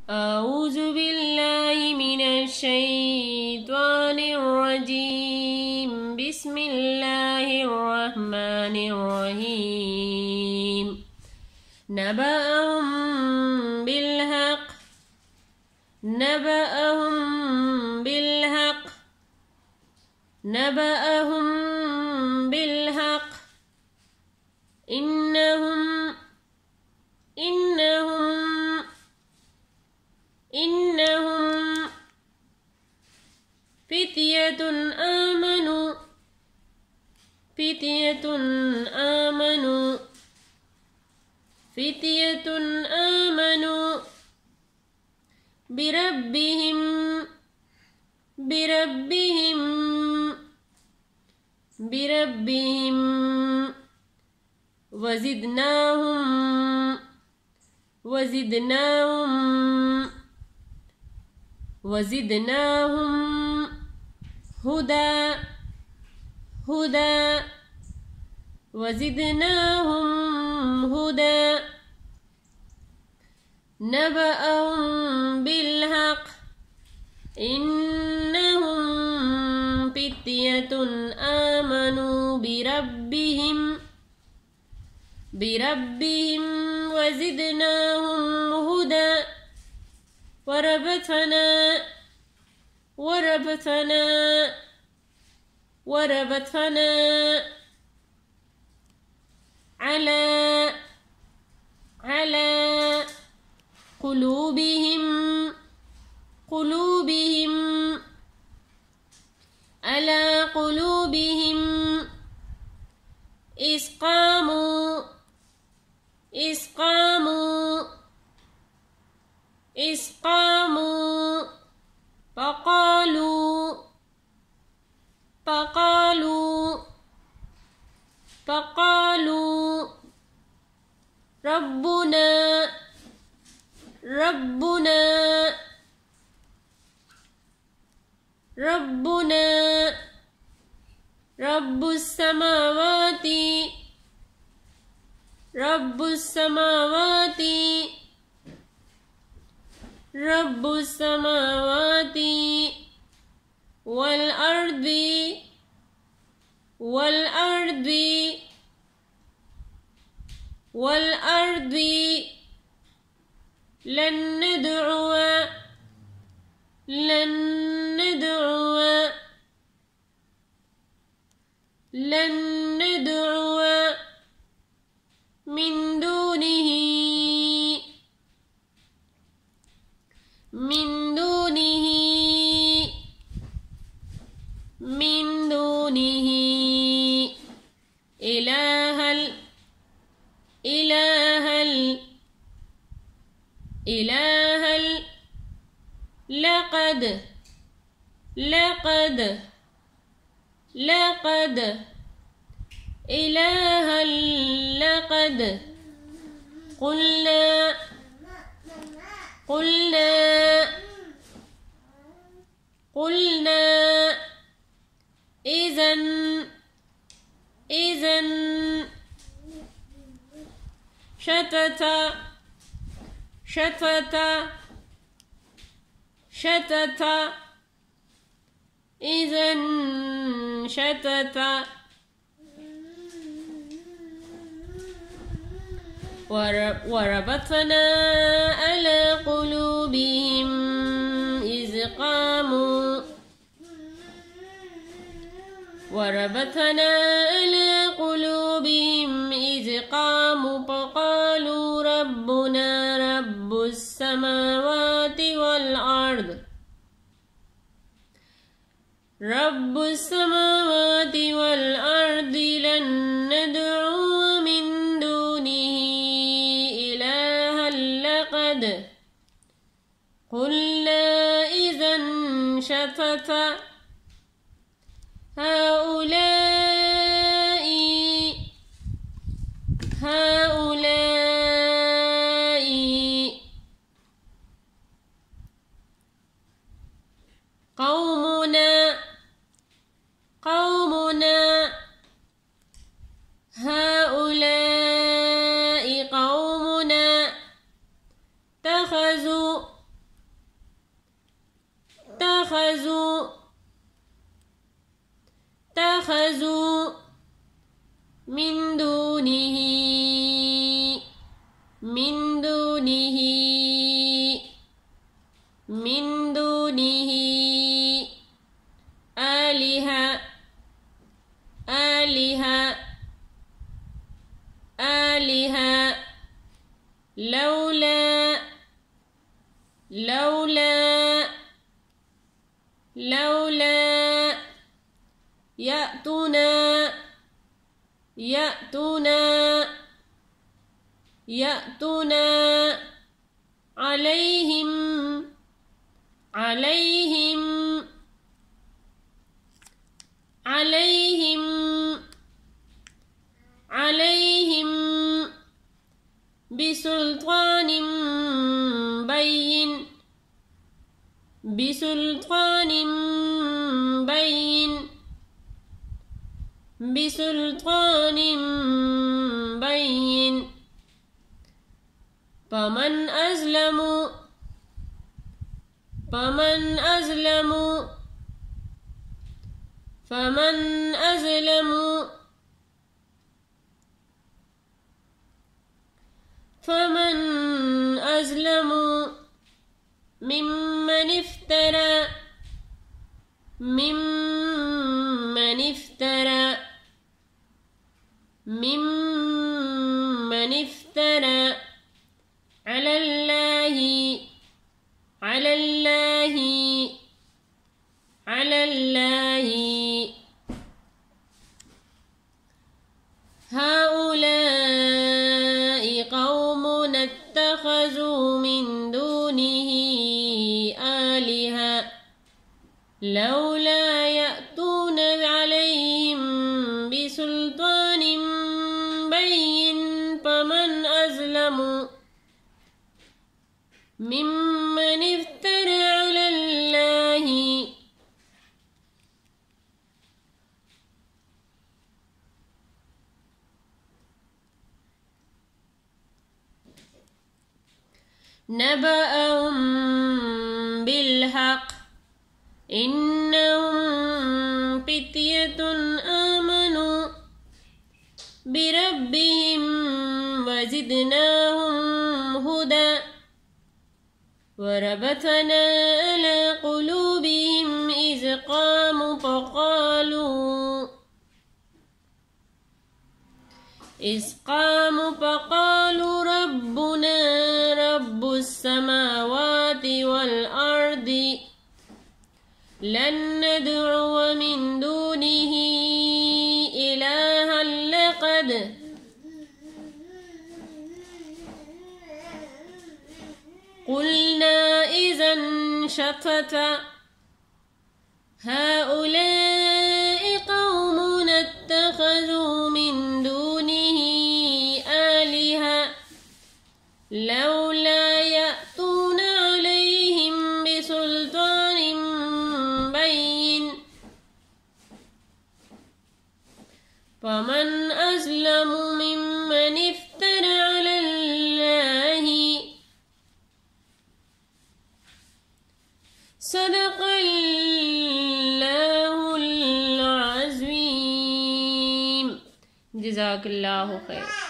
أعوذ بالله من الشيطان الرجيم. بسم الله الرحمن الرحيم. نبأهم بالحق نبأهم بالحق نبأهم بالحق إنهم فتية آمنوا بربهم وزدناهم هدى نبأهم بالحق إنهم فتية آمنوا بربهم وزدناهم هدى وربطنا على قلوبهم إذ قاموا فقالوا ربنا رب السماوات والأرض لن ندعو من دونه إلها لقد قلنا إذن شتتا وربطنا على قلوبهم إذ قاموا فقالوا ربنا رب السماوات والأرض لن ندعو من دونه إلها لقد قلنا إذن شتتا هؤلاء قومنا اتخذوا من دونه آلهة لولا يأتون عليهم بسلطان بين فمن أظلم ممن افترى على الله هؤلاء قوم اتخذوا من دونه آلهة لولا يأتون عليهم بسلطان بين فمن أظلم ممن افترى على الله نبأهم بالحق إنهم فتية آمنوا بربهم وزدناهم هدى وربطنا على قلوبهم إذ قاموا فقالوا ربنا رب السماوات والأرض لن ندعو من دونه إلها لقد قلنا إذا شططا هؤلاء قوم اتخذوا من دونه آلهة لولا يأتون عليهم بسلطان بين فمن أظلم ممن افترى على الله صدق الله العظيم جزاक अल्लाह खैर।